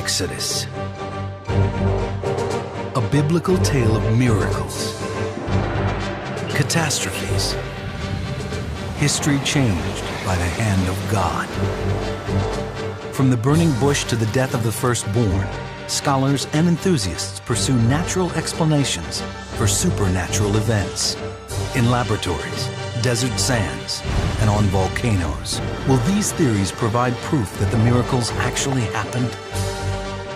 Exodus. A biblical tale of miracles, catastrophes, history changed by the hand of God. From the burning bush to the death of the firstborn, scholars and enthusiasts pursue natural explanations for supernatural events. In laboratories, desert sands, and on volcanoes, will these theories provide proof that the miracles actually happened?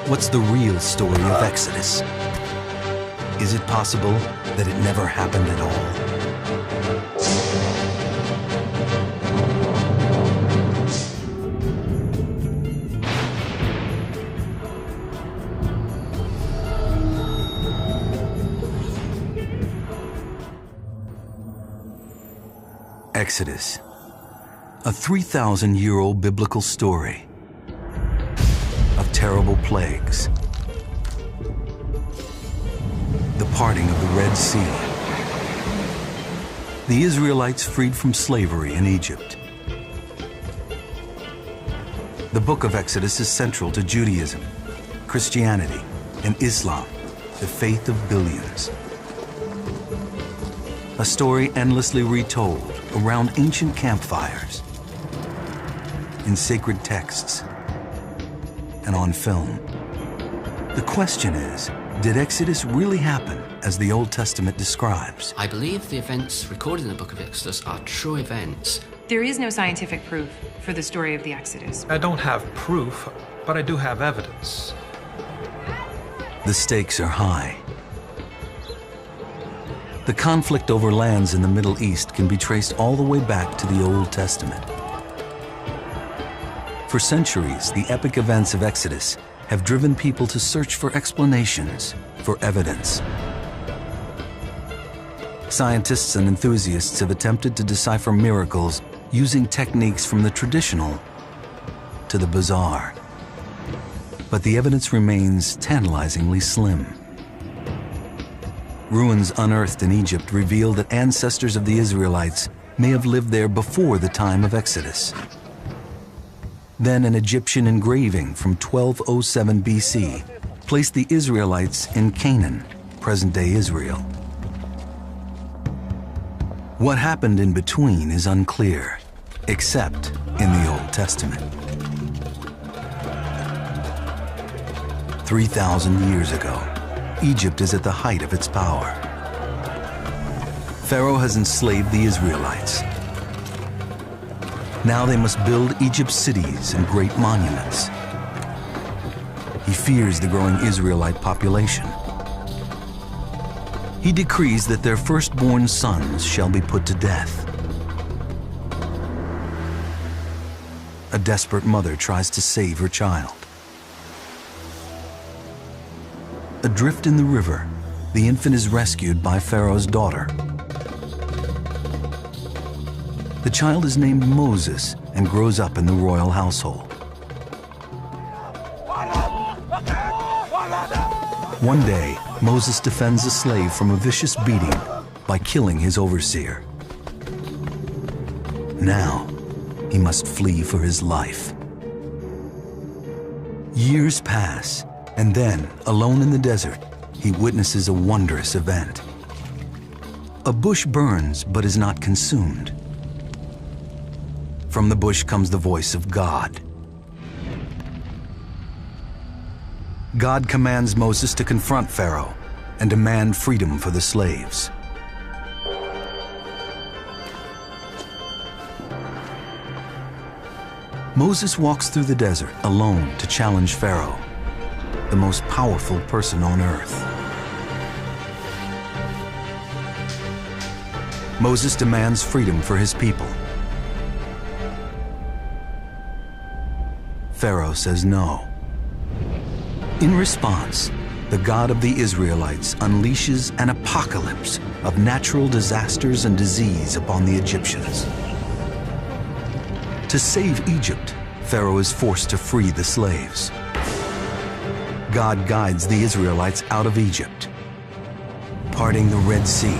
What's the real story of Exodus? Is it possible that it never happened at all? Exodus, a 3,000-year-old biblical story of terrible plagues, the parting of the Red Sea, the Israelites freed from slavery in Egypt. The book of Exodus is central to Judaism, Christianity, and Islam, the faith of billions. A story endlessly retold around ancient campfires, in sacred texts, and on film. The question is, did Exodus really happen as the Old Testament describes? I believe the events recorded in the book of Exodus are true events. There is no scientific proof for the story of the Exodus. I don't have proof, but I do have evidence. The stakes are high. The conflict over lands in the Middle East can be traced all the way back to the Old Testament. For centuries, the epic events of Exodus have driven people to search for explanations, for evidence. Scientists and enthusiasts have attempted to decipher miracles using techniques from the traditional to the bizarre. But the evidence remains tantalizingly slim. Ruins unearthed in Egypt reveal that ancestors of the Israelites may have lived there before the time of Exodus. Then an Egyptian engraving from 1207 BC placed the Israelites in Canaan, present-day Israel. What happened in between is unclear, except in the Old Testament. 3,000 years ago, Egypt is at the height of its power. Pharaoh has enslaved the Israelites. Now they must build Egypt's cities and great monuments. He fears the growing Israelite population. He decrees that their firstborn sons shall be put to death. A desperate mother tries to save her child. Adrift in the river, the infant is rescued by Pharaoh's daughter. The child is named Moses and grows up in the royal household. One day, Moses defends a slave from a vicious beating by killing his overseer. Now, he must flee for his life. Years pass. And then, alone in the desert, he witnesses a wondrous event. A bush burns but is not consumed. From the bush comes the voice of God. God commands Moses to confront Pharaoh and demand freedom for the slaves. Moses walks through the desert alone to challenge Pharaoh, the most powerful person on earth. Moses demands freedom for his people. Pharaoh says no. In response, the God of the Israelites unleashes an apocalypse of natural disasters and disease upon the Egyptians. To save Egypt, Pharaoh is forced to free the slaves. God guides the Israelites out of Egypt, parting the Red Sea,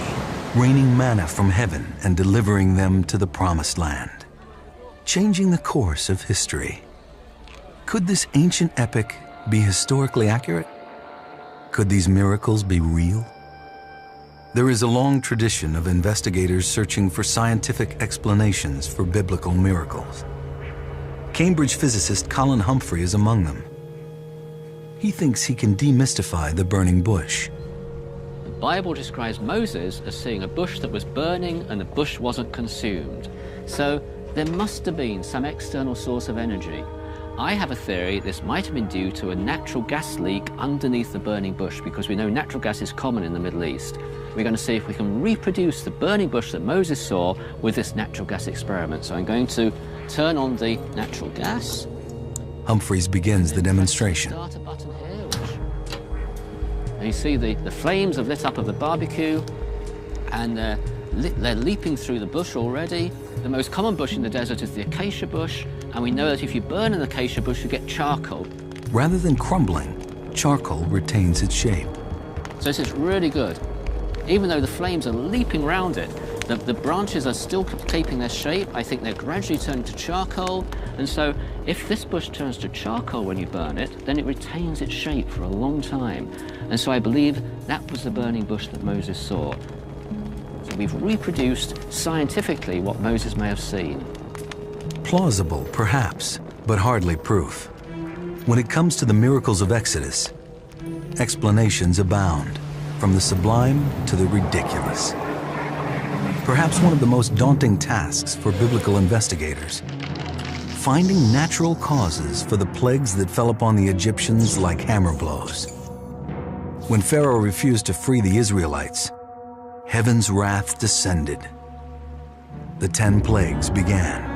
raining manna from heaven and delivering them to the Promised Land, changing the course of history. Could this ancient epic be historically accurate? Could these miracles be real? There is a long tradition of investigators searching for scientific explanations for biblical miracles. Cambridge physicist Colin Humphrey is among them. He thinks he can demystify the burning bush. The Bible describes Moses as seeing a bush that was burning and the bush wasn't consumed. So there must have been some external source of energy. I have a theory this might have been due to a natural gas leak underneath the burning bush, because we know natural gas is common in the Middle East. We're going to see if we can reproduce the burning bush that Moses saw with this natural gas experiment. So I'm going to turn on the natural gas. Humphreys begins the demonstration. Start a button here, and you see the flames have lit up of the barbecue, and they're leaping through the bush already. The most common bush in the desert is the acacia bush, and we know that if you burn an acacia bush, you get charcoal. Rather than crumbling, charcoal retains its shape. So this is really good. Even though the flames are leaping around it, the branches are still keeping their shape. I think they're gradually turning to charcoal. And so if this bush turns to charcoal when you burn it, then it retains its shape for a long time. And so I believe that was the burning bush that Moses saw. So we've reproduced scientifically what Moses may have seen. Plausible, perhaps, but hardly proof. When it comes to the miracles of Exodus, explanations abound, from the sublime to the ridiculous. Perhaps one of the most daunting tasks for biblical investigators, finding natural causes for the plagues that fell upon the Egyptians like hammer blows. When Pharaoh refused to free the Israelites, heaven's wrath descended. The 10 plagues began.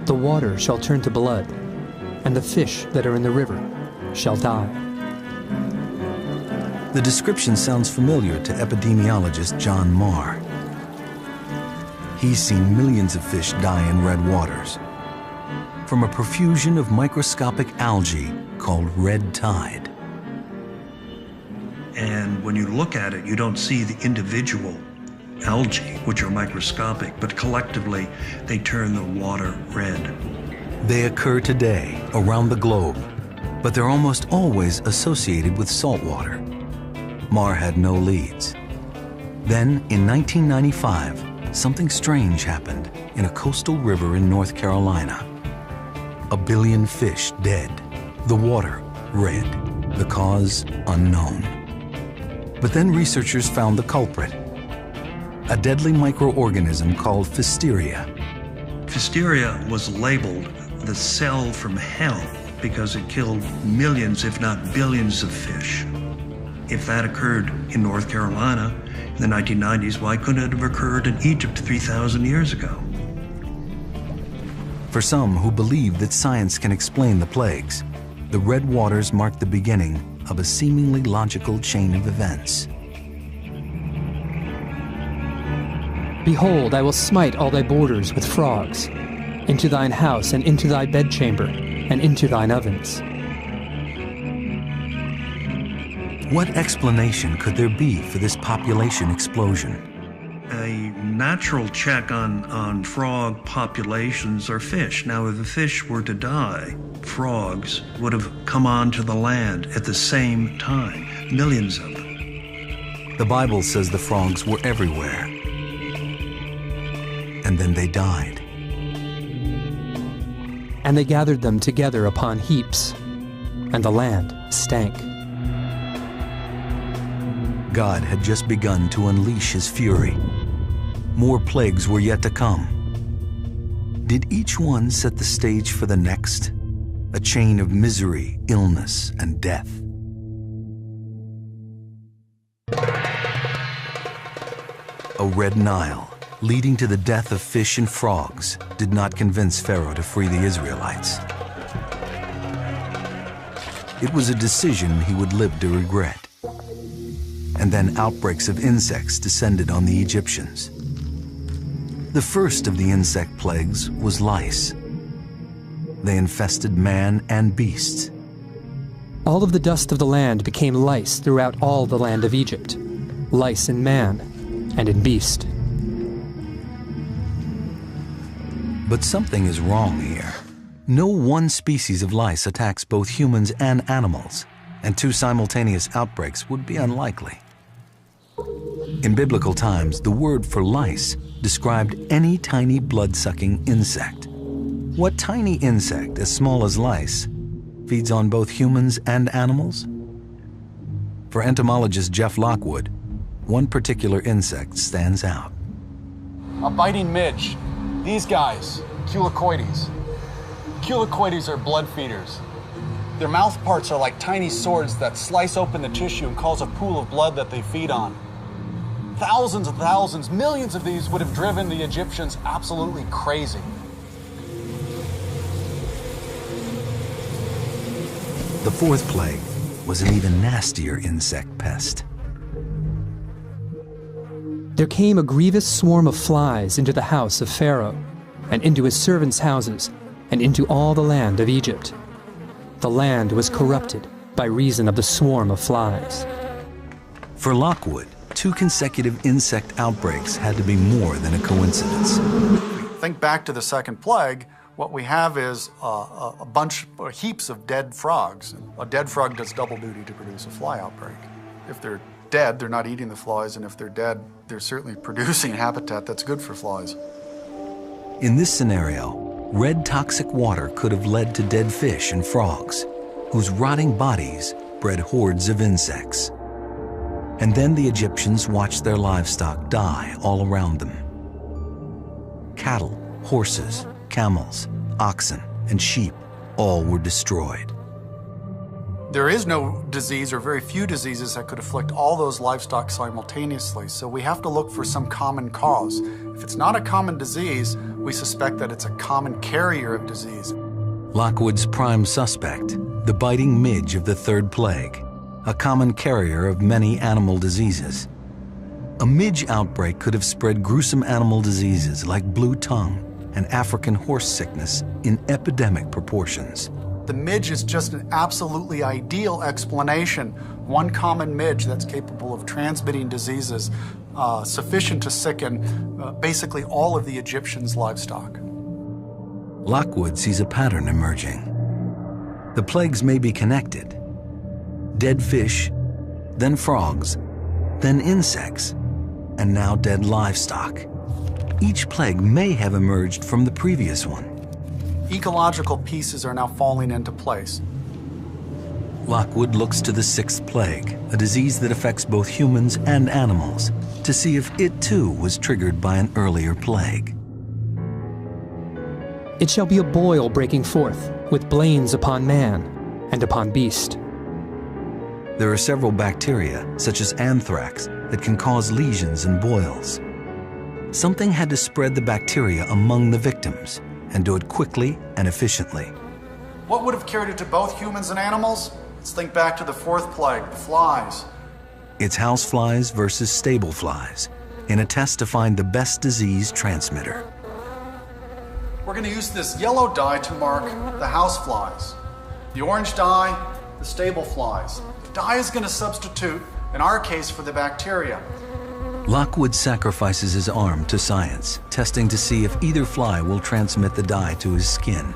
The water shall turn to blood, and the fish that are in the river shall die. The description sounds familiar to epidemiologist John Marr. He's seen millions of fish die in red waters from a profusion of microscopic algae called red tide. And when you look at it, you don't see the individual algae, which are microscopic, but collectively they turn the water red. They occur today around the globe, but they're almost always associated with salt water. Marr had no leads. Then, in 1995, something strange happened in a coastal river in North Carolina. 1 billion fish dead, the water red, the cause unknown. But then researchers found the culprit, a deadly microorganism called Pfiesteria. Pfiesteria was labeled the cell from hell because it killed millions, if not billions, of fish. If that occurred in North Carolina in the 1990s, why couldn't it have occurred in Egypt 3,000 years ago? For some who believe that science can explain the plagues, the red waters mark the beginning of a seemingly logical chain of events. Behold, I will smite all thy borders with frogs, into thine house, and into thy bedchamber, and into thine ovens. What explanation could there be for this population explosion? A natural check on frog populations are fish. Now, if the fish were to die, frogs would have come onto the land at the same time, millions of them. The Bible says the frogs were everywhere. And then they died. And they gathered them together upon heaps, and the land stank. God had just begun to unleash his fury. More plagues were yet to come. Did each one set the stage for the next? A chain of misery, illness, and death. A red Nile, leading to the death of fish and frogs, did not convince Pharaoh to free the Israelites. It was a decision he would live to regret. And then outbreaks of insects descended on the Egyptians. The first of the insect plagues was lice. They infested man and beasts. All of the dust of the land became lice throughout all the land of Egypt, lice in man and in beast. But something is wrong here. No one species of lice attacks both humans and animals, and two simultaneous outbreaks would be unlikely. In biblical times, the word for lice described any tiny blood-sucking insect. What tiny insect, as small as lice, feeds on both humans and animals? For entomologist Jeff Lockwood, one particular insect stands out. A biting midge. These guys, Culicoides. Culicoides are blood feeders. Their mouth parts are like tiny swords that slice open the tissue and cause a pool of blood that they feed on. Thousands and thousands, millions of these would have driven the Egyptians absolutely crazy. The fourth plague was an even nastier insect pest. There came a grievous swarm of flies into the house of Pharaoh, and into his servants' houses, and into all the land of Egypt. The land was corrupted by reason of the swarm of flies. For Lockwood, 2 consecutive insect outbreaks had to be more than a coincidence. Think back to the second plague, what we have is a bunch, heaps of dead frogs. A dead frog does double duty to produce a fly outbreak. If they're dead, they're not eating the flies, and if they're dead, they're certainly producing habitat that's good for flies. In this scenario, red toxic water could have led to dead fish and frogs, whose rotting bodies bred hordes of insects. And then the Egyptians watched their livestock die all around them. Cattle, horses, camels, oxen, and sheep all were destroyed. There is no disease or very few diseases that could afflict all those livestock simultaneously, so we have to look for some common cause. If it's not a common disease, we suspect that it's a common carrier of disease. Lockwood's prime suspect, the biting midge of the third plague, a common carrier of many animal diseases. A midge outbreak could have spread gruesome animal diseases like blue tongue and African horse sickness in epidemic proportions. The midge is just an absolutely ideal explanation. One common midge that's capable of transmitting diseases sufficient to sicken basically all of the Egyptians' livestock. Lockwood sees a pattern emerging. The plagues may be connected. Dead fish, then frogs, then insects, and now dead livestock. Each plague may have emerged from the previous one. Ecological pieces are now falling into place. Lockwood looks to the sixth plague, a disease that affects both humans and animals, to see if it too was triggered by an earlier plague. It shall be a boil breaking forth, with blains upon man and upon beast. There are several bacteria, such as anthrax, that can cause lesions and boils. Something had to spread the bacteria among the victims and do it quickly and efficiently. What would have carried it to both humans and animals? Let's think back to the fourth plague, the flies. It's houseflies versus stable flies in a test to find the best disease transmitter. We're going to use this yellow dye to mark the houseflies. The orange dye, the stable flies. The dye is going to substitute, in our case, for the bacteria. Lockwood sacrifices his arm to science, testing to see if either fly will transmit the dye to his skin.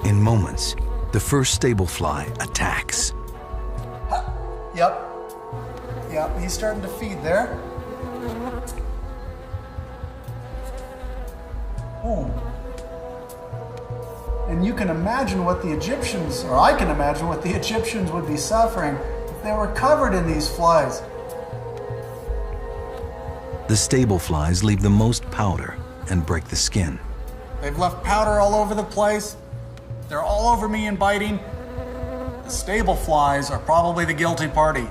In moments, the first stable fly attacks. Yep, he's starting to feed there. Oh. And you can imagine what the Egyptians, or I can imagine what the Egyptians would be suffering if they were covered in these flies. The stable flies leave the most powder and break the skin. They've left powder all over the place. They're all over me and biting. The stable flies are probably the guilty party.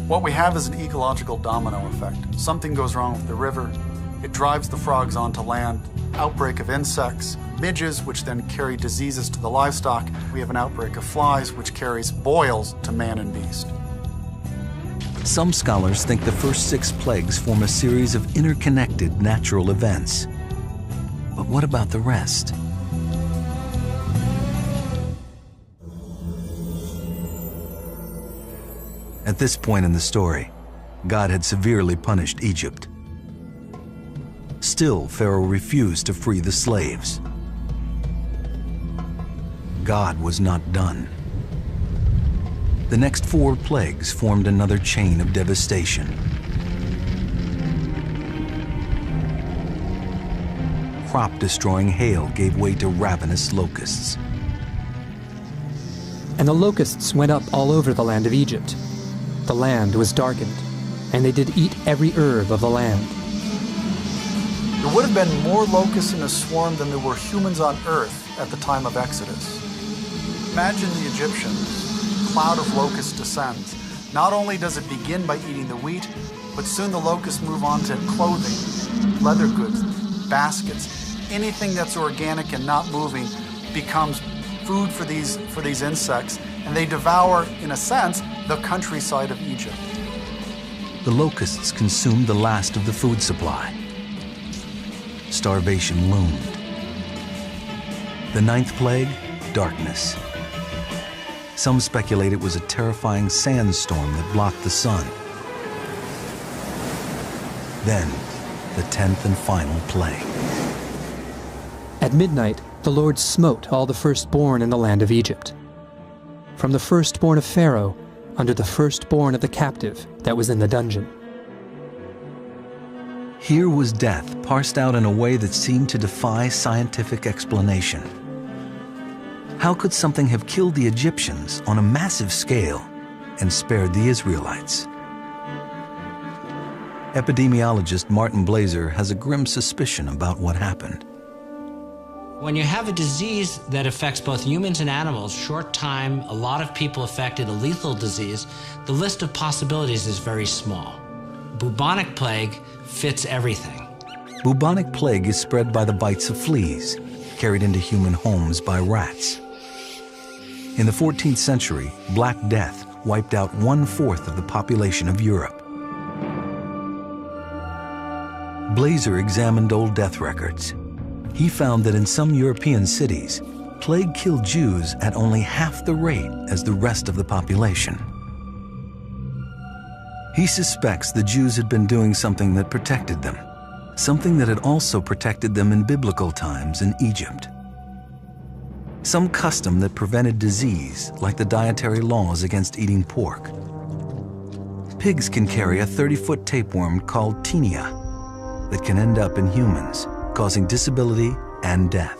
What we have is an ecological domino effect. Something goes wrong with the river. It drives the frogs onto land. Outbreak of insects, midges, which then carry diseases to the livestock. We have an outbreak of flies, which carries boils to man and beast. Some scholars think the first 6 plagues form a series of interconnected natural events. But what about the rest? At this point in the story, God had severely punished Egypt. Still, Pharaoh refused to free the slaves. God was not done. The next 4 plagues formed another chain of devastation. Crop-destroying hail gave way to ravenous locusts. And the locusts went up all over the land of Egypt. The land was darkened, and they did eat every herb of the land. There would have been more locusts in a swarm than there were humans on earth at the time of Exodus. Imagine the Egyptians. A cloud of locusts descends. Not only does it begin by eating the wheat, but soon the locusts move on to clothing, leather goods, baskets. Anything that's organic and not moving becomes food for these insects, and they devour, in a sense, the countryside of Egypt. The locusts consumed the last of the food supply. Starvation loomed. The 9th plague, darkness. Some speculate it was a terrifying sandstorm that blocked the sun. Then, the 10th and final plague. At midnight, the Lord smote all the firstborn in the land of Egypt, from the firstborn of Pharaoh unto the firstborn of the captive that was in the dungeon. Here was death parsed out in a way that seemed to defy scientific explanation. How could something have killed the Egyptians on a massive scale and spared the Israelites? Epidemiologist Martin Blaser has a grim suspicion about what happened. When you have a disease that affects both humans and animals, short time, a lot of people affected, a lethal disease, the list of possibilities is very small. Bubonic plague fits everything. Bubonic plague is spread by the bites of fleas, carried into human homes by rats. In the 14th century, Black Death wiped out 1/4 of the population of Europe. Blaser examined old death records. He found that in some European cities, plague killed Jews at only half the rate as the rest of the population. He suspects the Jews had been doing something that protected them, something that had also protected them in biblical times in Egypt. Some custom that prevented disease, like the dietary laws against eating pork. Pigs can carry a 30-foot tapeworm called tinea that can end up in humans, causing disability and death.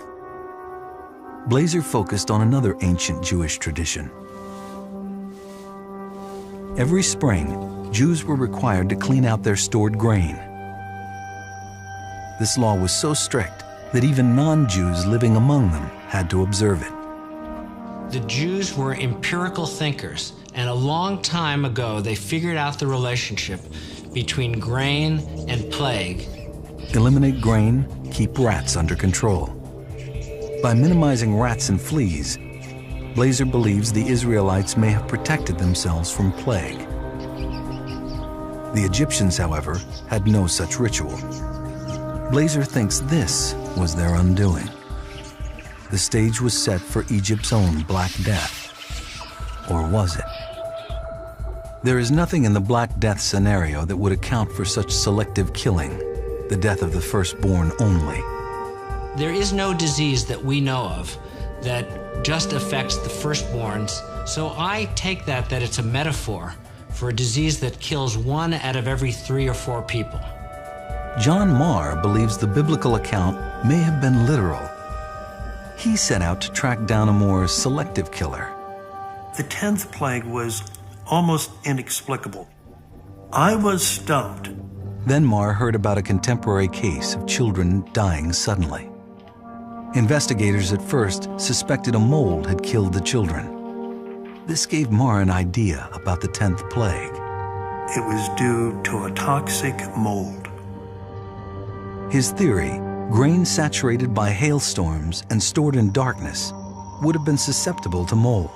Blaser focused on another ancient Jewish tradition. Every spring, Jews were required to clean out their stored grain. This law was so strict that even non-Jews living among them had to observe it. The Jews were empirical thinkers, and a long time ago they figured out the relationship between grain and plague. Eliminate grain, keep rats under control. By minimizing rats and fleas, Blaser believes the Israelites may have protected themselves from plague. The Egyptians, however, had no such ritual. Blaser thinks this was their undoing. The stage was set for Egypt's own Black Death. Or was it? There is nothing in the Black Death scenario that would account for such selective killing, the death of the firstborn only. There is no disease that we know of that just affects the firstborns, so I take that it's a metaphor for a disease that kills 1 out of every 3 or 4 people. John Marr believes the biblical account may have been literal. He set out to track down a more selective killer. The 10th plague was almost inexplicable. I was stumped. Then Marr heard about a contemporary case of children dying suddenly. Investigators at first suspected a mold had killed the children. This gave Marr an idea about the 10th plague. It was due to a toxic mold. His theory, grain saturated by hailstorms and stored in darkness, would have been susceptible to mold.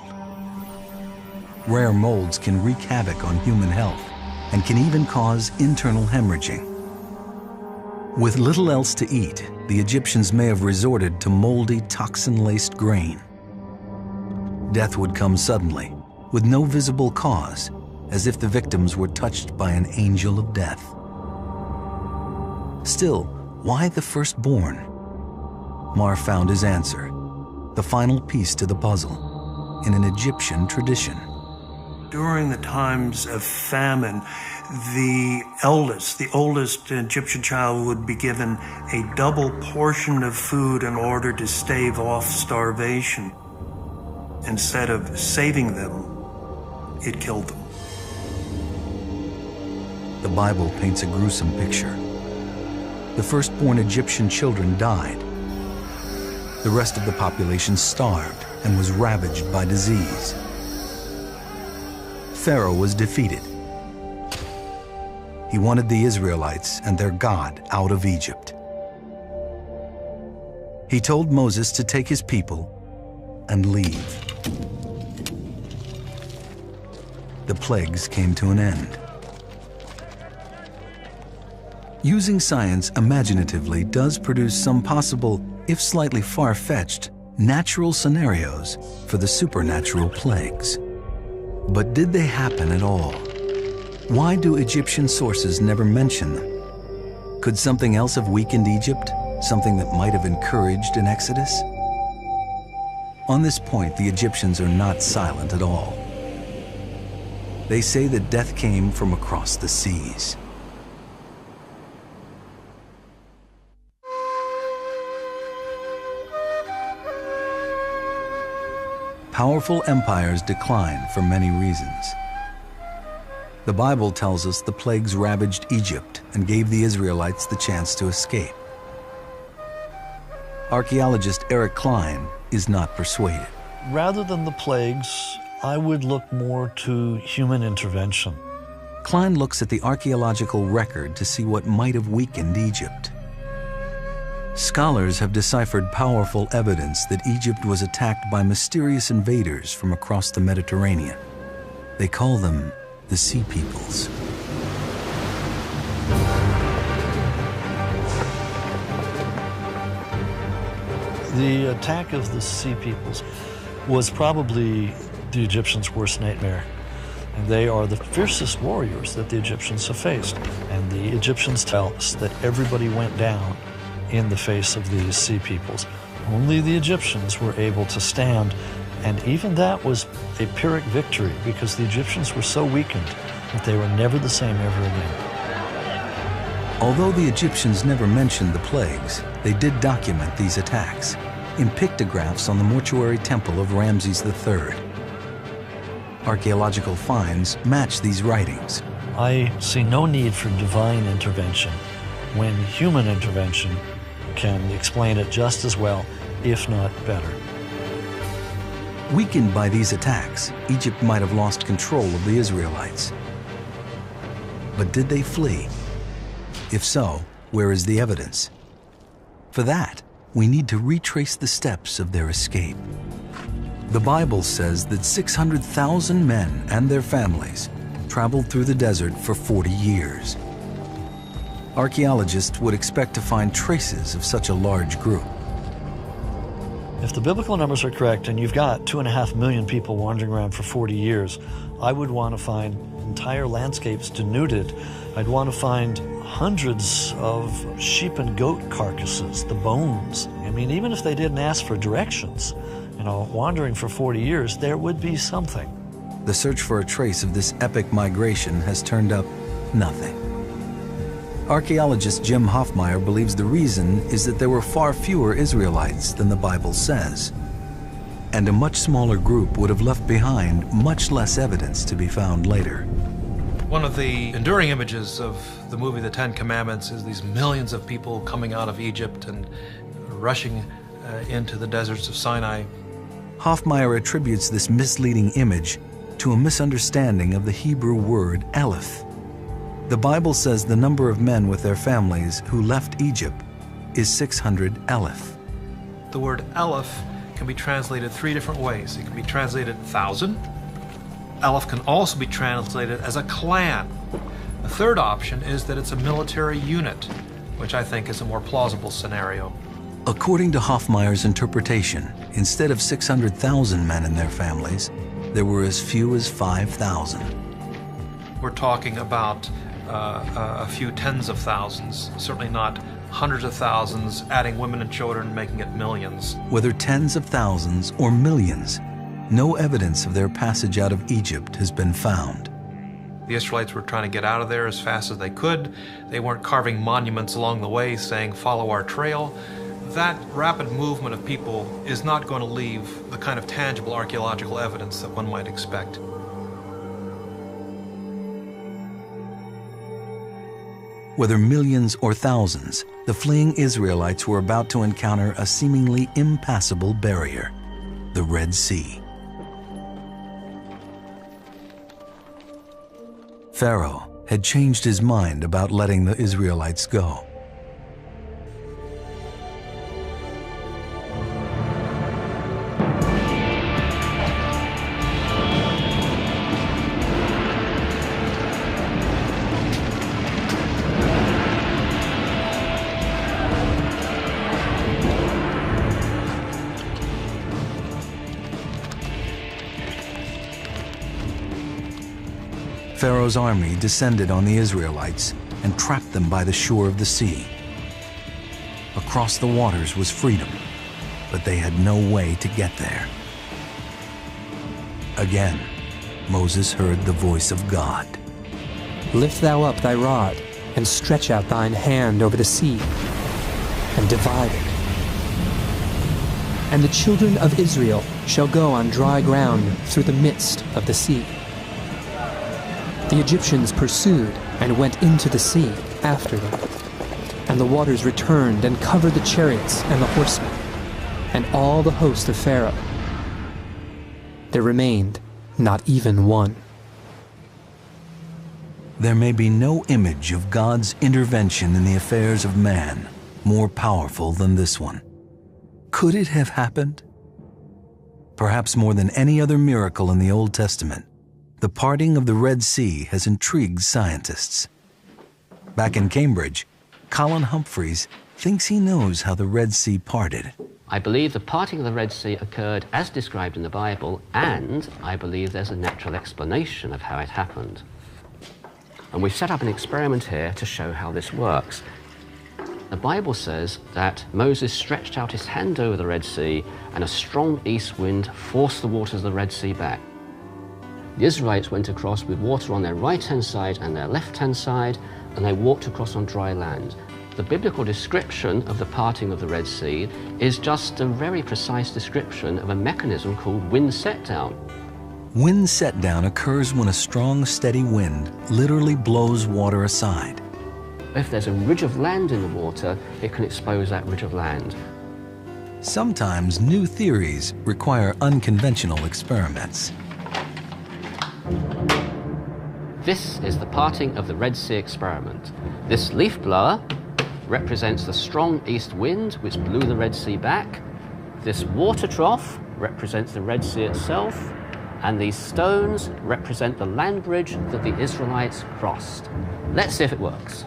Rare molds can wreak havoc on human health and can even cause internal hemorrhaging. With little else to eat, the Egyptians may have resorted to moldy, toxin-laced grain. Death would come suddenly, with no visible cause, as if the victims were touched by an angel of death. Still, why the firstborn? Marr found his answer, the final piece to the puzzle, in an Egyptian tradition. During the times of famine, the oldest Egyptian child would be given a double portion of food in order to stave off starvation. Instead of saving them, it killed them. The Bible paints a gruesome picture. The firstborn Egyptian children died. The rest of the population starved and was ravaged by disease. Pharaoh was defeated. He wanted the Israelites and their God out of Egypt. He told Moses to take his people and leave. The plagues came to an end. Using science imaginatively does produce some possible, if slightly far-fetched, natural scenarios for the supernatural plagues. But did they happen at all? Why do Egyptian sources never mention them? Could something else have weakened Egypt? Something that might have encouraged an exodus? On this point, the Egyptians are not silent at all. They say that death came from across the seas. Powerful empires decline for many reasons. The Bible tells us the plagues ravaged Egypt and gave the Israelites the chance to escape. Archaeologist Eric Klein is not persuaded. Rather than the plagues, I would look more to human intervention. Klein looks at the archaeological record to see what might have weakened Egypt. Scholars have deciphered powerful evidence that Egypt was attacked by mysterious invaders from across the Mediterranean. They call them the Sea Peoples. The attack of the Sea Peoples was probably the Egyptians' worst nightmare. And they are the fiercest warriors that the Egyptians have faced. And the Egyptians tell us that everybody went down in the face of these Sea Peoples. Only the Egyptians were able to stand, and even that was a Pyrrhic victory because the Egyptians were so weakened that they were never the same ever again. Although the Egyptians never mentioned the plagues, they did document these attacks in pictographs on the mortuary temple of Ramses III. Archaeological finds match these writings. I see no need for divine intervention when human intervention can explain it just as well, if not better. Weakened by these attacks, Egypt might have lost control of the Israelites. But did they flee? If so, where is the evidence? For that, we need to retrace the steps of their escape. The Bible says that 600,000 men and their families traveled through the desert for 40 years. Archaeologists would expect to find traces of such a large group. If the biblical numbers are correct and you've got 2.5 million people wandering around for 40 years, I would want to find entire landscapes denuded. I'd want to find hundreds of sheep and goat carcasses, the bones. I mean, even if they didn't ask for directions, wandering for 40 years, there would be something. The search for a trace of this epic migration has turned up nothing. Archaeologist Jim Hoffmeyer believes the reason is that there were far fewer Israelites than the Bible says, and a much smaller group would have left behind much less evidence to be found later. One of the enduring images of the movie The Ten Commandments is these millions of people coming out of Egypt and rushing into the deserts of Sinai. Hoffmeyer attributes this misleading image to a misunderstanding of the Hebrew word Aleph. The Bible says the number of men with their families who left Egypt is 600 Aleph. The word Aleph can be translated 3 different ways. It can be translated 1,000. Aleph can also be translated as a clan. The third option is that it's a military unit, which I think is a more plausible scenario. According to Hoffmeyer's interpretation, instead of 600,000 men and their families, there were as few as 5,000. we're talking about a few tens of thousands, certainly not hundreds of thousands, adding women and children, making it millions. Whether tens of thousands or millions, no evidence of their passage out of Egypt has been found. The Israelites were trying to get out of there as fast as they could. They weren't carving monuments along the way saying, "Follow our trail." That rapid movement of people is not going to leave the kind of tangible archaeological evidence that one might expect. Whether millions or thousands, the fleeing Israelites were about to encounter a seemingly impassable barrier, the Red Sea. Pharaoh had changed his mind about letting the Israelites go. Pharaoh's army descended on the Israelites and trapped them by the shore of the sea. Across the waters was freedom, but they had no way to get there. Again, Moses heard the voice of God. Lift thou up thy rod, and stretch out thine hand over the sea, and divide it. And the children of Israel shall go on dry ground through the midst of the sea. The Egyptians pursued and went into the sea after them. And the waters returned and covered the chariots and the horsemen, and all the host of Pharaoh. There remained not even one. There may be no image of God's intervention in the affairs of man more powerful than this one. Could it have happened? Perhaps more than any other miracle in the Old Testament, the parting of the Red Sea has intrigued scientists. Back in Cambridge, Colin Humphreys thinks he knows how the Red Sea parted. I believe the parting of the Red Sea occurred as described in the Bible, and I believe there's a natural explanation of how it happened. And we've set up an experiment here to show how this works. The Bible says that Moses stretched out his hand over the Red Sea, and a strong east wind forced the waters of the Red Sea back. The Israelites went across with water on their right-hand side and their left-hand side, and they walked across on dry land. The biblical description of the parting of the Red Sea is just a very precise description of a mechanism called wind set-down. Wind set-down occurs when a strong, steady wind literally blows water aside. If there's a ridge of land in the water, it can expose that ridge of land. Sometimes new theories require unconventional experiments. This is the parting of the Red Sea experiment. This leaf blower represents the strong east wind which blew the Red Sea back. This water trough represents the Red Sea itself, and these stones represent the land bridge that the Israelites crossed. Let's see if it works.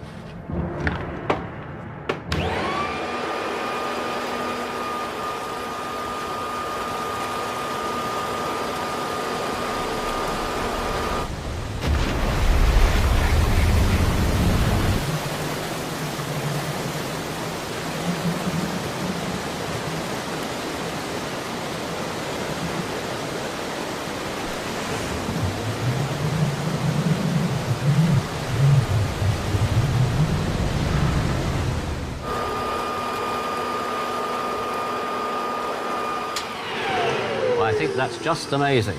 I think that's just amazing.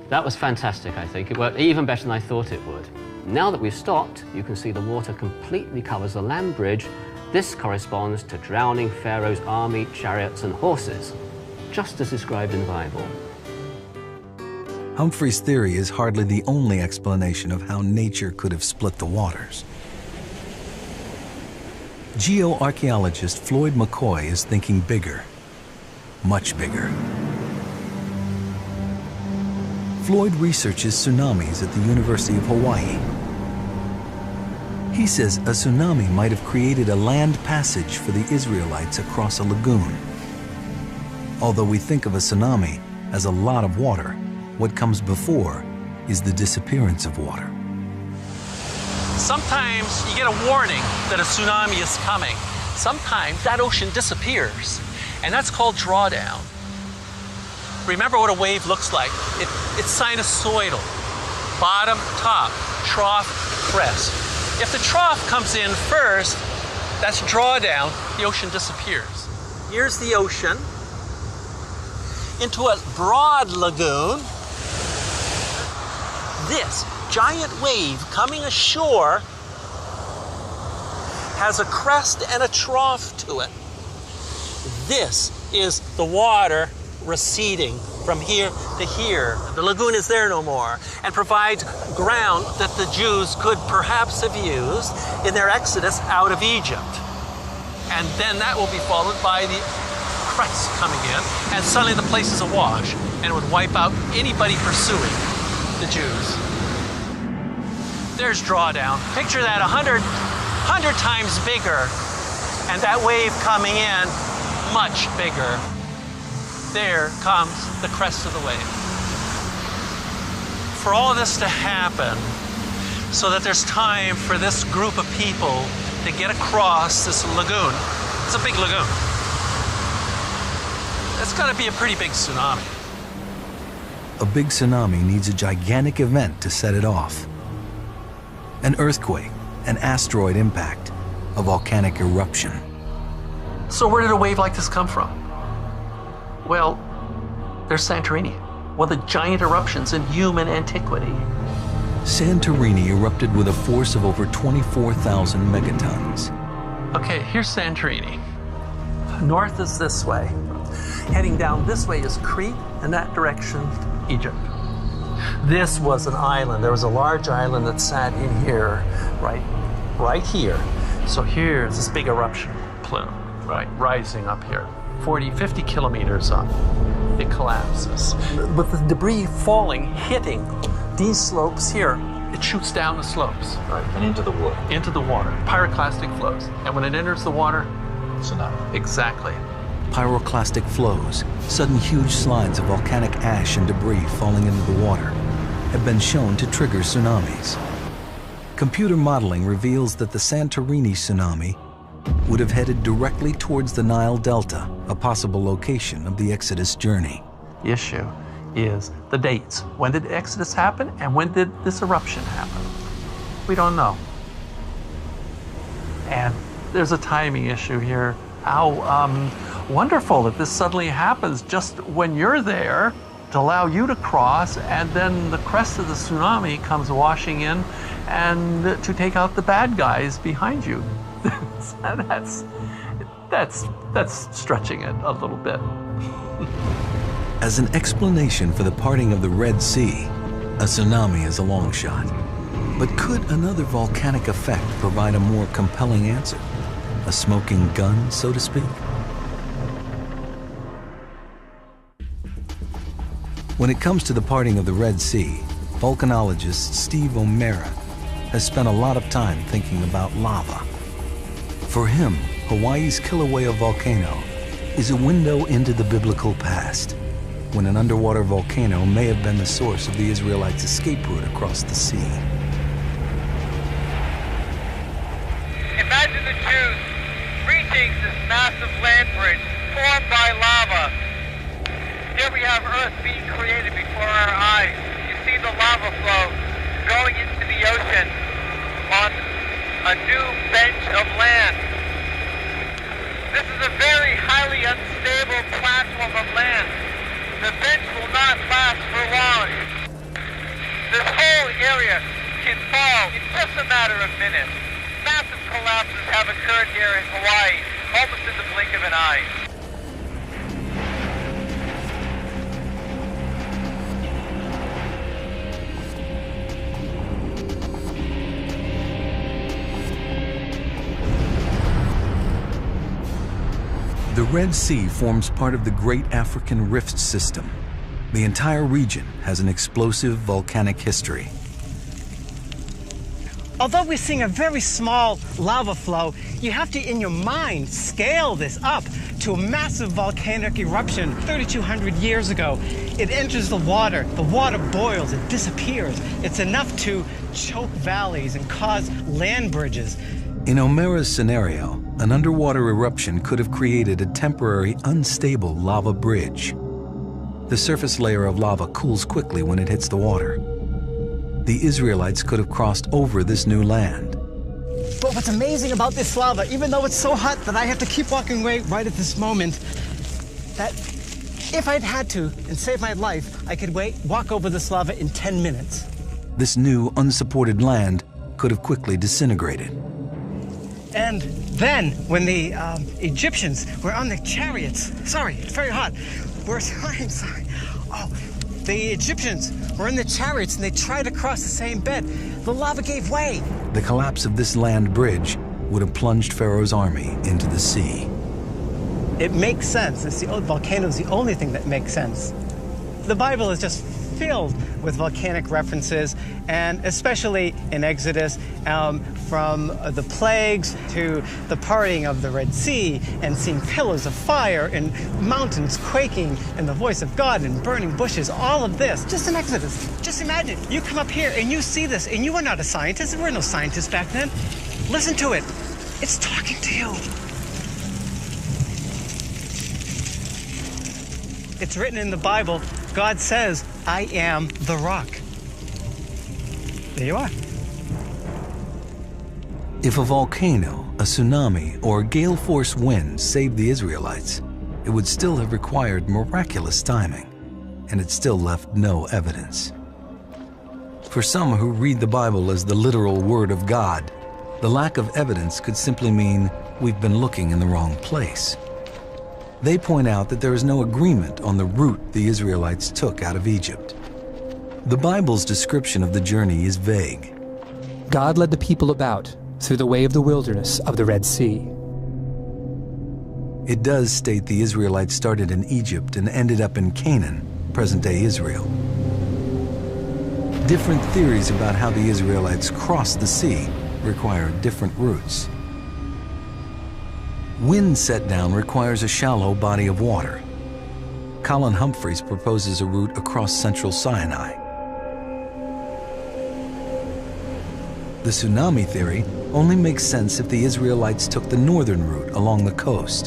That was fantastic, I think. It worked even better than I thought it would. Now that we've stopped, you can see the water completely covers the land bridge. This corresponds to drowning Pharaoh's army, chariots, and horses, just as described in the Bible. Humphrey's theory is hardly the only explanation of how nature could have split the waters. Geoarchaeologist Floyd McCoy is thinking bigger, much bigger. Floyd researches tsunamis at the University of Hawaii. He says a tsunami might have created a land passage for the Israelites across a lagoon. Although we think of a tsunami as a lot of water, what comes before is the disappearance of water. Sometimes you get a warning that a tsunami is coming. Sometimes that ocean disappears, and that's called drawdown. Remember what a wave looks like. It's sinusoidal. Bottom, top, trough, crest. If the trough comes in first, that's drawdown, the ocean disappears. Here's the ocean into a broad lagoon. This giant wave coming ashore has a crest and a trough to it. This is the water receding from here to here. The lagoon is there no more and provides ground that the Jews could perhaps have used in their exodus out of Egypt. And then that will be followed by the crest coming in, and suddenly the place is awash, and it would wipe out anybody pursuing the Jews. There's drawdown. Picture that 100 times bigger, and that wave coming in much bigger. There comes the crest of the wave. For all of this to happen, so that there's time for this group of people to get across this lagoon. It's a big lagoon. It's got to be a pretty big tsunami. A big tsunami needs a gigantic event to set it off. An earthquake, an asteroid impact, a volcanic eruption. So where did a wave like this come from? Well, there's Santorini, one of the giant eruptions in human antiquity. Santorini erupted with a force of over 24,000 megatons. Okay, here's Santorini. North is this way. Heading down this way is Crete, and that direction, Egypt. This was an island. There was a large island that sat in here, right here. So here's this big eruption plume, right, rising up here. 40, 50 kilometers up. It collapses. With the debris falling, hitting these slopes here, it shoots down the slopes. Right, and into the water. Into the water. Pyroclastic flows. And when it enters the water, tsunami. Exactly. Pyroclastic flows, sudden huge slides of volcanic ash and debris falling into the water, have been shown to trigger tsunamis. Computer modeling reveals that the Santorini tsunami would have headed directly towards the Nile Delta, a possible location of the Exodus journey. The issue is the dates. When did the Exodus happen, and when did this eruption happen? We don't know. And there's a timing issue here. How wonderful that this suddenly happens just when you're there to allow you to cross, and then the crest of the tsunami comes washing in and to take out the bad guys behind you. That's stretching it a little bit. As an explanation for the parting of the Red Sea, a tsunami is a long shot. But could another volcanic effect provide a more compelling answer? A smoking gun, so to speak? When it comes to the parting of the Red Sea, volcanologist Steve O'Meara has spent a lot of time thinking about lava. For him, Hawaii's Kilauea volcano is a window into the biblical past, when an underwater volcano may have been the source of the Israelites' escape route across the sea. Imagine the Jews reaching this massive land bridge formed by lava. Here we have Earth being created before our eyes. You see the lava flow going into the ocean on a new bench of land. This is a very highly unstable platform of land. The bench will not last for long. This whole area can fall in just a matter of minutes. Massive collapses have occurred here in Hawaii, almost in the blink of an eye. The Red Sea forms part of the Great African Rift System. The entire region has an explosive volcanic history. Although we're seeing a very small lava flow, you have to, in your mind, scale this up to a massive volcanic eruption 3,200 years ago. It enters the water boils, it disappears. It's enough to choke valleys and cause land bridges. In O'Mara's scenario, an underwater eruption could have created a temporary, unstable lava bridge. The surface layer of lava cools quickly when it hits the water. The Israelites could have crossed over this new land. But what's amazing about this lava, even though it's so hot that I have to keep walking away right at this moment, that if I'd had to and save my life, I could walk over this lava in 10 minutes. This new, unsupported land could have quickly disintegrated. And then, when the Egyptians were on the chariots, sorry, it's very hot. I'm sorry. Oh, the Egyptians were in the chariots and they tried to cross the same bed. The lava gave way. The collapse of this land bridge would have plunged Pharaoh's army into the sea. It makes sense. The volcano is the only thing that makes sense. The Bible is just filled with volcanic references, and especially in Exodus, from the plagues to the parting of the Red Sea and seeing pillars of fire and mountains quaking and the voice of God and burning bushes, all of this, just in Exodus. Just imagine, you come up here and you see this, and you are not a scientist. There were no scientists back then. Listen to it. It's talking to you. It's written in the Bible, God says, I am the rock. There you are. If a volcano, a tsunami, or a gale force wind saved the Israelites, it would still have required miraculous timing, and it still left no evidence. For some who read the Bible as the literal Word of God, the lack of evidence could simply mean we've been looking in the wrong place. They point out that there is no agreement on the route the Israelites took out of Egypt. The Bible's description of the journey is vague. God led the people about through the way of the wilderness of the Red Sea. It does state the Israelites started in Egypt and ended up in Canaan, present-day Israel. Different theories about how the Israelites crossed the sea require different routes. Wind set down requires a shallow body of water. Colin Humphreys proposes a route across central Sinai. The tsunami theory only makes sense if the Israelites took the northern route along the coast.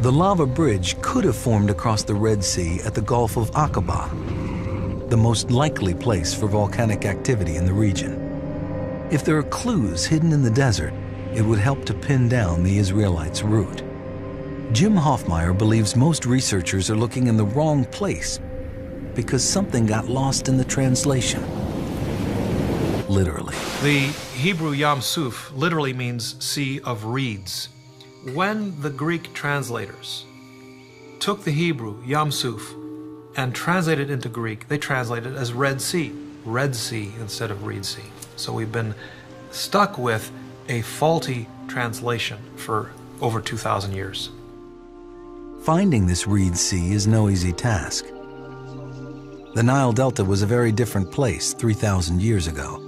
The lava bridge could have formed across the Red Sea at the Gulf of Aqaba, the most likely place for volcanic activity in the region. If there are clues hidden in the desert, it would help to pin down the Israelites' route. Jim Hoffmeyer believes most researchers are looking in the wrong place because something got lost in the translation. Literally. The Hebrew Yam Suf literally means Sea of Reeds. When the Greek translators took the Hebrew Yam Suf and translated it into Greek, they translated it as Red Sea instead of Reed Sea. So we've been stuck with a faulty translation for over 2,000 years. Finding this Reed Sea is no easy task. The Nile Delta was a very different place 3,000 years ago.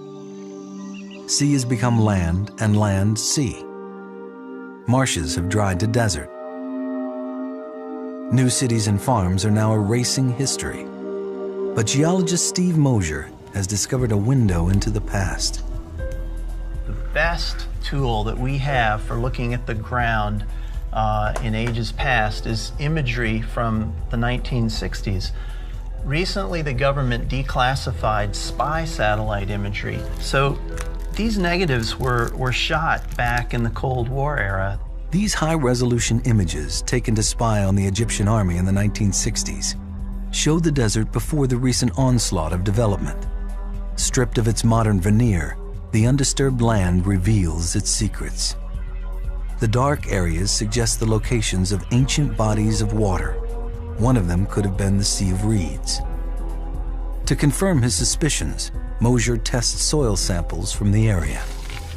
Sea has become land and land sea. Marshes have dried to desert. New cities and farms are now erasing history. But geologist Steve Mosier has discovered a window into the past. The best tool that we have for looking at the ground in ages past is imagery from the 1960s. Recently, the government declassified spy satellite imagery. So these negatives were shot back in the Cold War era. These high-resolution images taken to spy on the Egyptian army in the 1960s show the desert before the recent onslaught of development. Stripped of its modern veneer, the undisturbed land reveals its secrets. The dark areas suggest the locations of ancient bodies of water. One of them could have been the Sea of Reeds. To confirm his suspicions, Mosier tests soil samples from the area.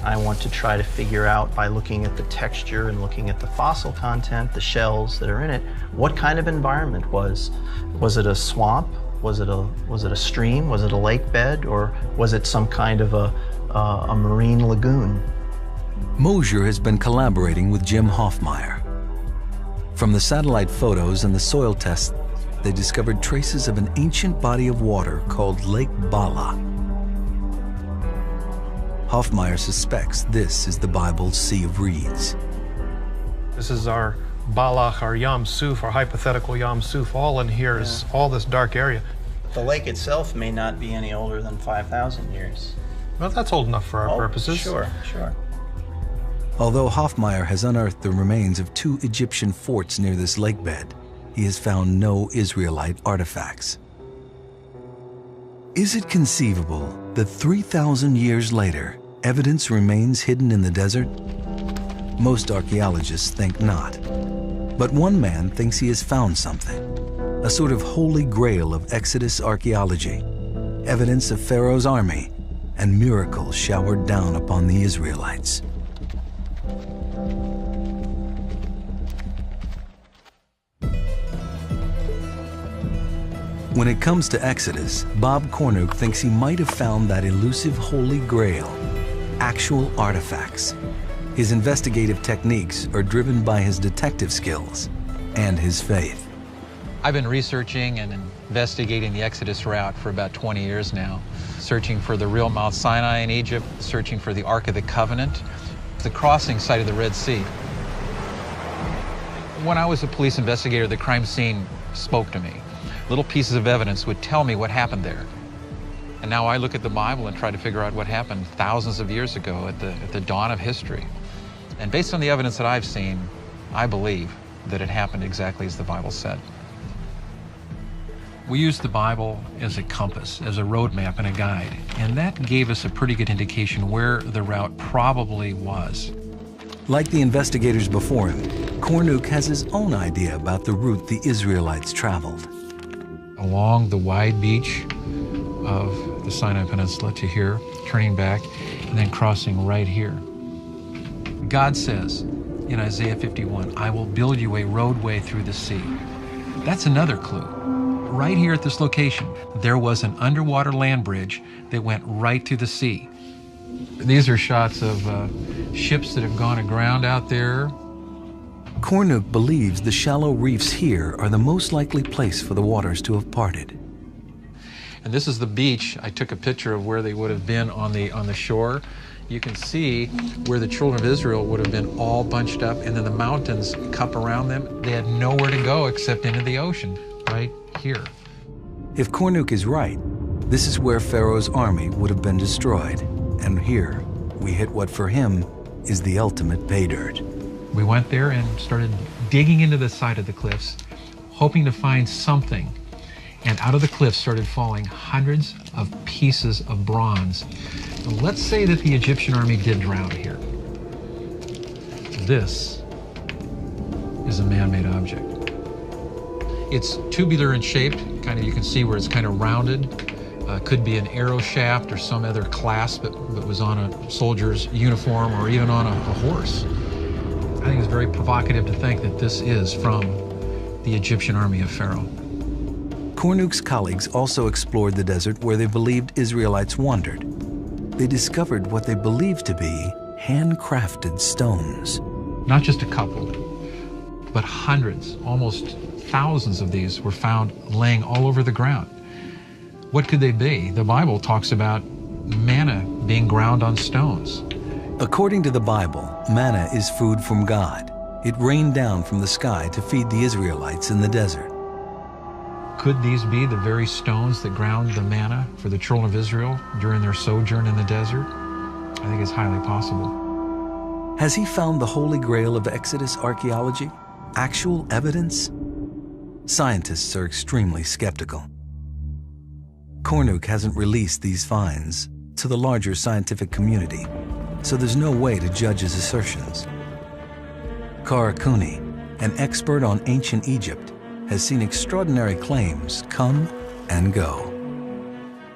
I want to try to figure out, by looking at the texture and looking at the fossil content, the shells that are in it, what kind of environment was. Was it a swamp? Was it a stream? Was it a lake bed? Or was it some kind of a marine lagoon? Mosier has been collaborating with Jim Hoffmeyer. From the satellite photos and the soil tests, they discovered traces of an ancient body of water called Lake Bala. Hoffmeyer suspects this is the Bible's Sea of Reeds. This is our Balach, our Yam Suf, our hypothetical Yam Suf. All in here is all this dark area. The lake itself may not be any older than 5,000 years. Well, that's old enough for our purposes. Sure. Although Hoffmeyer has unearthed the remains of 2 Egyptian forts near this lakebed, he has found no Israelite artifacts. Is it conceivable that 3,000 years later, evidence remains hidden in the desert? Most archaeologists think not. But one man thinks he has found something, a sort of holy grail of Exodus archaeology, evidence of Pharaoh's army and miracles showered down upon the Israelites. When it comes to Exodus, Bob Cornuke thinks he might have found that elusive holy grail, actual artifacts. His investigative techniques are driven by his detective skills and his faith. I've been researching and investigating the Exodus route for about 20 years now, searching for the real Mount Sinai in Egypt, searching for the Ark of the Covenant, the crossing site of the Red Sea. When I was a police investigator, the crime scene spoke to me. Little pieces of evidence would tell me what happened there. And now I look at the Bible and try to figure out what happened thousands of years ago at the dawn of history. And based on the evidence that I've seen, I believe that it happened exactly as the Bible said. We used the Bible as a compass, as a roadmap and a guide, and that gave us a pretty good indication where the route probably was. Like the investigators before him, Cornuke has his own idea about the route the Israelites traveled. Along the wide beach of the Sinai Peninsula to here, turning back, and then crossing right here. God says in Isaiah 51, I will build you a roadway through the sea. That's another clue. Right here at this location, there was an underwater land bridge that went right through the sea. These are shots of ships that have gone aground out there. Cornuke believes the shallow reefs here are the most likely place for the waters to have parted. And this is the beach. I took a picture of where they would have been on the shore. You can see where the children of Israel would have been all bunched up, and then the mountains cup around them. They had nowhere to go except into the ocean, right here. If Cornuke is right, this is where Pharaoh's army would have been destroyed. And here, we hit what for him is the ultimate pay dirt. We went there and started digging into the side of the cliffs, hoping to find something. And out of the cliffs started falling hundreds of pieces of bronze. Now, let's say that the Egyptian army did drown here. This is a man-made object. It's tubular in shape, kind of, you can see where it's kind of rounded. Could be an arrow shaft or some other clasp that was on a soldier's uniform or even on a horse. I think it's very provocative to think that this is from the Egyptian army of Pharaoh. Cornuke's colleagues also explored the desert where they believed Israelites wandered. They discovered what they believed to be handcrafted stones. Not just a couple, but hundreds, almost thousands of these were found laying all over the ground. What could they be? The Bible talks about manna being ground on stones. According to the Bible, manna is food from God. It rained down from the sky to feed the Israelites in the desert. Could these be the very stones that ground the manna for the children of Israel during their sojourn in the desert? I think it's highly possible. Has he found the Holy Grail of Exodus archaeology? Actual evidence? Scientists are extremely skeptical. Cornuke hasn't released these finds to the larger scientific community, so there's no way to judge his assertions. Kara Cooney, an expert on ancient Egypt, has seen extraordinary claims come and go.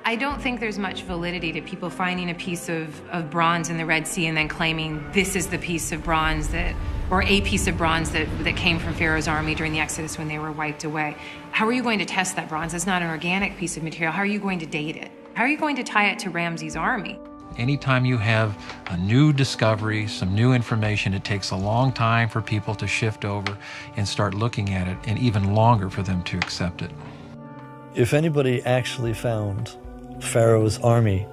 I don't think there's much validity to people finding a piece of bronze in the Red Sea and then claiming this is the piece of bronze or a piece of bronze that came from Pharaoh's army during the Exodus when they were wiped away. How are you going to test that bronze? It's not an organic piece of material. How are you going to date it? How are you going to tie it to Ramses' army? Anytime you have a new discovery, some new information, it takes a long time for people to shift over and start looking at it, and even longer for them to accept it. If anybody actually found Pharaoh's army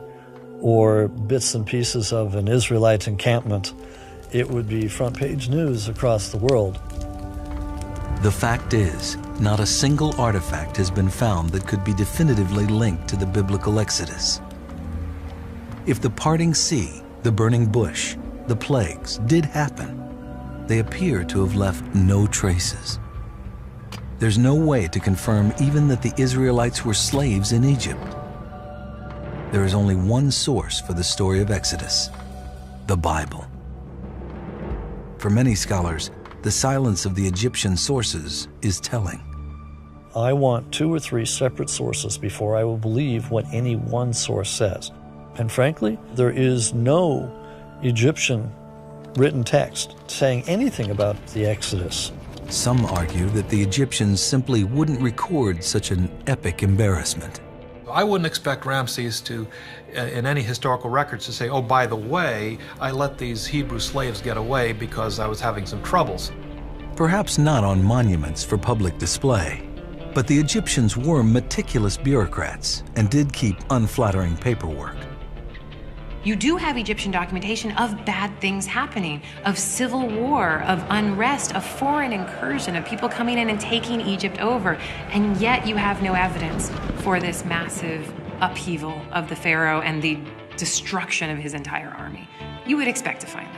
or bits and pieces of an Israelite encampment, it would be front page news across the world. The fact is, not a single artifact has been found that could be definitively linked to the biblical Exodus. If the parting sea, the burning bush, the plagues did happen, they appear to have left no traces. There's no way to confirm even that the Israelites were slaves in Egypt. There is only one source for the story of Exodus: the Bible. For many scholars, the silence of the Egyptian sources is telling. I want 2 or 3 separate sources before I will believe what any one source says. And frankly, there is no Egyptian written text saying anything about the Exodus. Some argue that the Egyptians simply wouldn't record such an epic embarrassment. I wouldn't expect Ramses to, in any historical records, to say, oh, by the way, I let these Hebrew slaves get away because I was having some troubles. Perhaps not on monuments for public display, but the Egyptians were meticulous bureaucrats and did keep unflattering paperwork. You do have Egyptian documentation of bad things happening, of civil war, of unrest, of foreign incursion, of people coming in and taking Egypt over, and yet you have no evidence for this massive upheaval of the Pharaoh and the destruction of his entire army. You would expect to find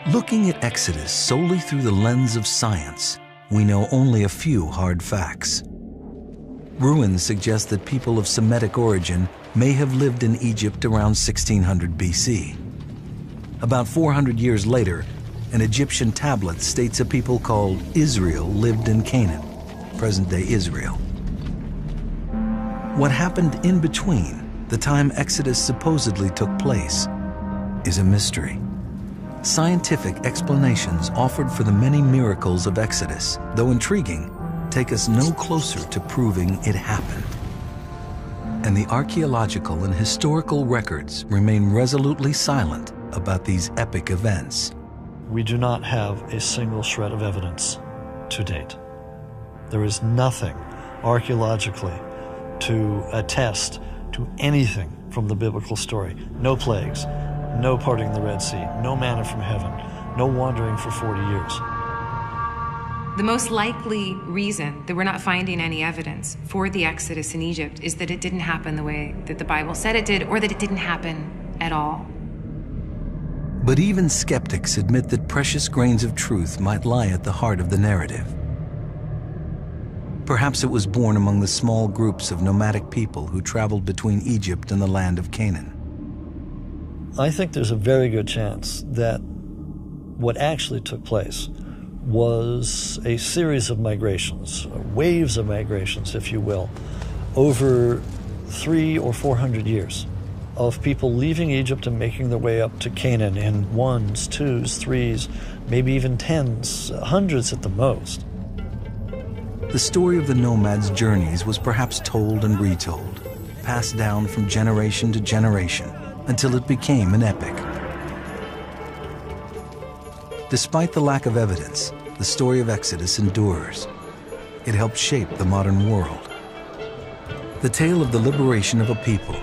that. Looking at Exodus solely through the lens of science, we know only a few hard facts. Ruins suggest that people of Semitic origin may have lived in Egypt around 1600 BC. About 400 years later, an Egyptian tablet states a people called Israel lived in Canaan, present-day Israel. What happened in between, the time Exodus supposedly took place, is a mystery. Scientific explanations offered for the many miracles of Exodus, though intriguing, take us no closer to proving it happened. And the archaeological and historical records remain resolutely silent about these epic events. We do not have a single shred of evidence to date. There is nothing archaeologically to attest to anything from the biblical story. No plagues, no parting the Red Sea, no manna from heaven, no wandering for 40 years. The most likely reason that we're not finding any evidence for the Exodus in Egypt is that it didn't happen the way that the Bible said it did, or that it didn't happen at all. But even skeptics admit that precious grains of truth might lie at the heart of the narrative. Perhaps it was born among the small groups of nomadic people who traveled between Egypt and the land of Canaan. I think there's a very good chance that what actually took place was a series of migrations, waves of migrations, if you will, over 300 or 400 years of people leaving Egypt and making their way up to Canaan in 1s, 2s, 3s, maybe even 10s, hundreds at the most. The story of the nomads' journeys was perhaps told and retold, passed down from generation to generation, until it became an epic. Despite the lack of evidence, the story of Exodus endures. It helped shape the modern world. The tale of the liberation of a people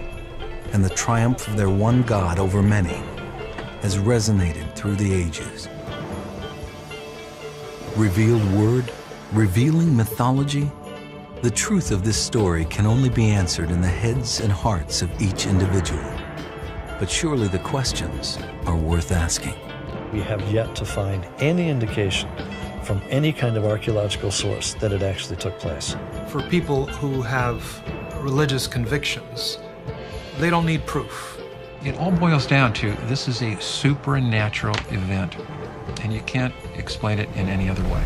and the triumph of their one God over many has resonated through the ages. Revealed word, revealing mythology, the truth of this story can only be answered in the heads and hearts of each individual. But surely the questions are worth asking. We have yet to find any indication from any kind of archaeological source that it actually took place. For people who have religious convictions, they don't need proof. It all boils down to this is a supernatural event, and you can't explain it in any other way.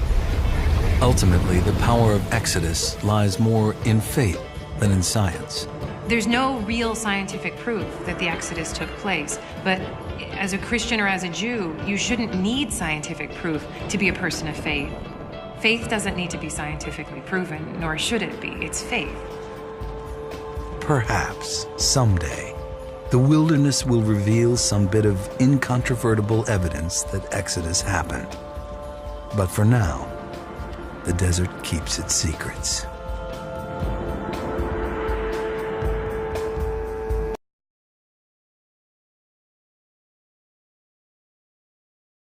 Ultimately, the power of Exodus lies more in faith than in science. There's no real scientific proof that the Exodus took place, but as a Christian or as a Jew, you shouldn't need scientific proof to be a person of faith. Faith doesn't need to be scientifically proven, nor should it be. It's faith. Perhaps someday, the wilderness will reveal some bit of incontrovertible evidence that Exodus happened. But for now, the desert keeps its secrets.